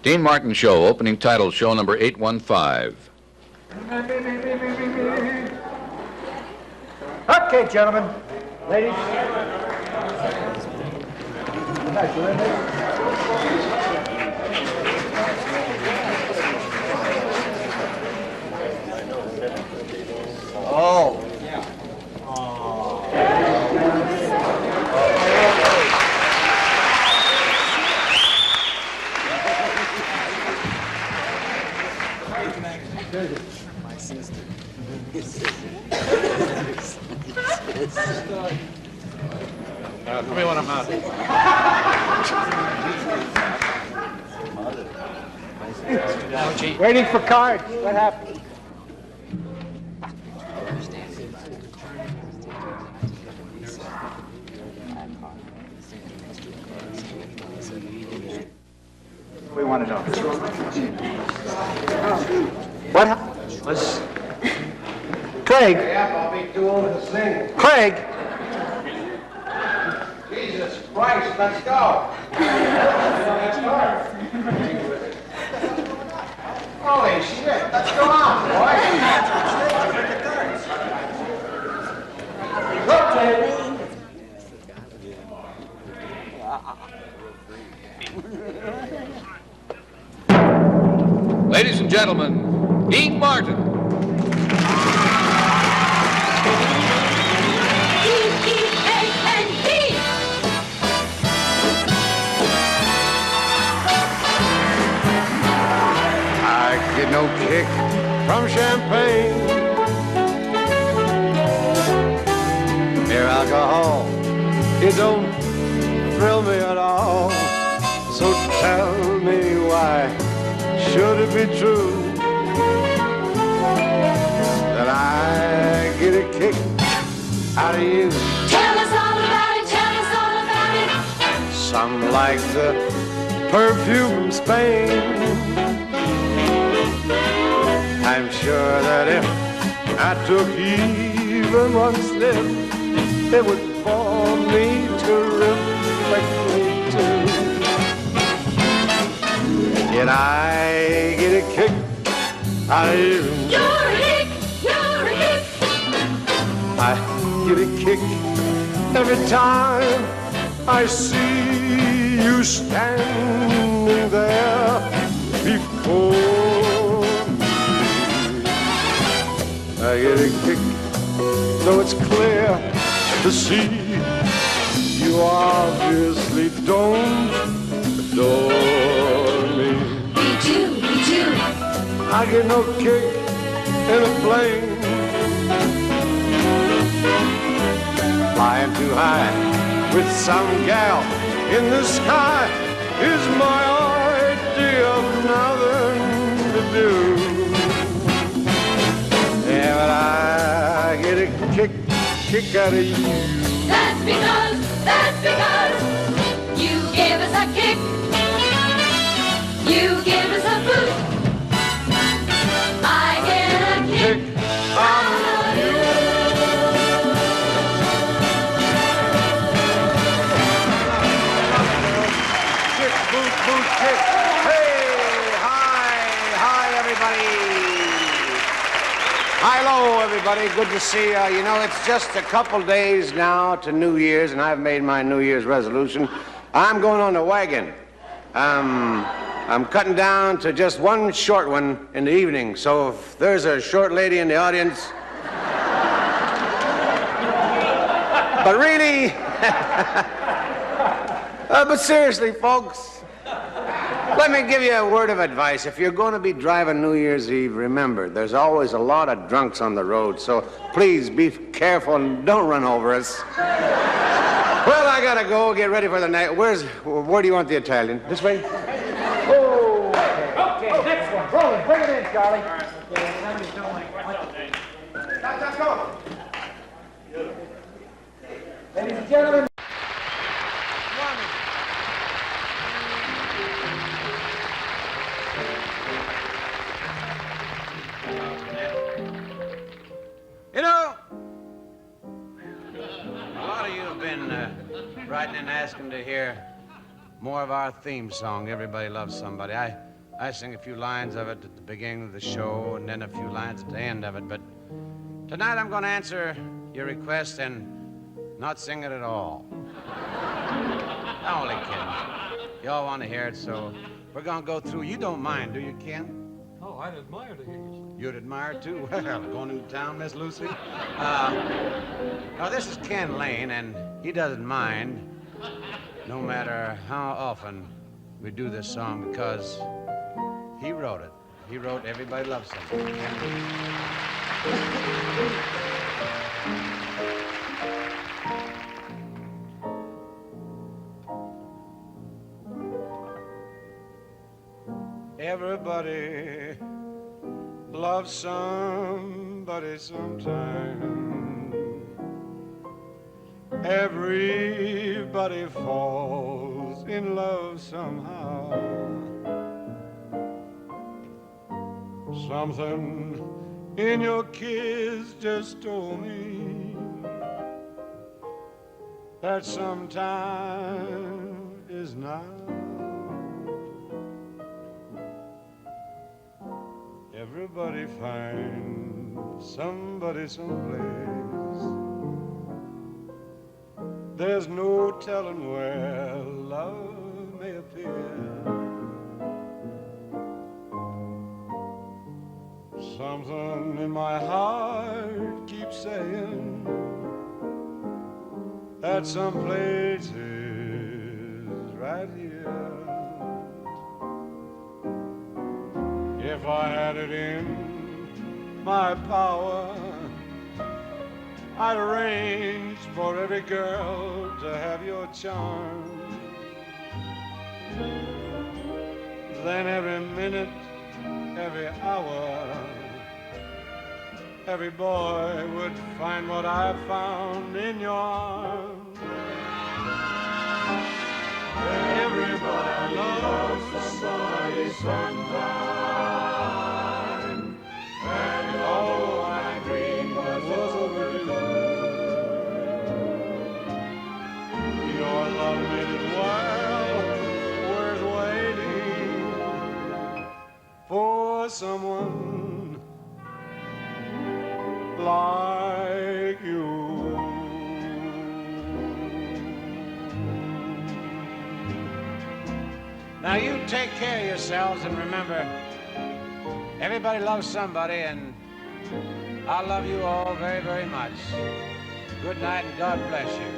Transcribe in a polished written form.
Dean Martin Show, opening title, show number 815. Okay, gentlemen. Ladies. Oh. My sister. Tell me when I'm out. Waiting for cards. What happened? We want to know. What happened? Was Craig? I'll be too old to sing. Craig? Jesus Christ, let's go. Holy shit, let's go on, boy. Look, baby. Ladies and gentlemen, Dean Martin. D-E-A-N-T. I get no kick from champagne. Mere alcohol, it don't thrill me at all. So tell me why should it be true that I get a kick out of you? Tell us all about it, tell us all about it. Some like the perfume from Spain. I'm sure that if I took even one sniff, it would bore me terrifically too. Yet I get a kick out of you. You're a hick, you're a hick. I get a kick every time I see you standing there before me. I get a kick, though it's clear to see you obviously don't adore me. Me too, me too. I get no kick in a plane, flying too high with some gal in the sky is my idea of nothing to do. Yeah, but I get a kick out of you. That's because you give us a kick. You give us a boot. I get a kick out of you. Kick, boot, kick. Hey, hi, everybody. Hello, everybody. Good to see you. You know, it's just a couple days now to New Year's, and I've made my New Year's resolution. I'm going on the wagon. I'm cutting down to just one short one in the evening, so if there's a short lady in the audience... But really... but seriously, folks, let me give you a word of advice. If you're going to be driving New Year's Eve, remember, there's always a lot of drunks on the road, so please be careful and don't run over us. Well, I gotta go get ready for the night. Where do you want the Italian? This way? Oh, okay. Next one. Roland, bring it in, Charlie. Go. Ladies and gentlemen. You know, a lot of you have been writing and asking to hear more of our theme song, Everybody Loves Somebody. I sing a few lines of it at the beginning of the show and then a few lines at the end of it. But tonight I'm going to answer your request and not sing it at all. I'm only kidding. You all want to hear it, so we're going to go through. You don't mind, do you, Ken? Oh, I'd admire to hear you. You'd admire, too? Well, going into town, Miss Lucy? Now, this is Ken Lane, and he doesn't mind no matter how often we do this song because he wrote it. He wrote Everybody Loves Somebody. Everybody loves somebody sometime. Everybody falls in love somehow. Something in your kiss just told me that sometime is now. Everybody finds somebody someplace. There's no telling where love may appear. Something in my heart keeps saying that someplace is right here. If I had it in my power, I'd arrange for every girl to have your charm. Then every minute, every hour, every boy would find what I found in your arms. Everybody loves somebody sometime. And all my dream was overdue. Your love made it well worth waiting for someone like you. Now you take care of yourselves and remember, everybody loves somebody, and I love you all very, very much. Good night and God bless you.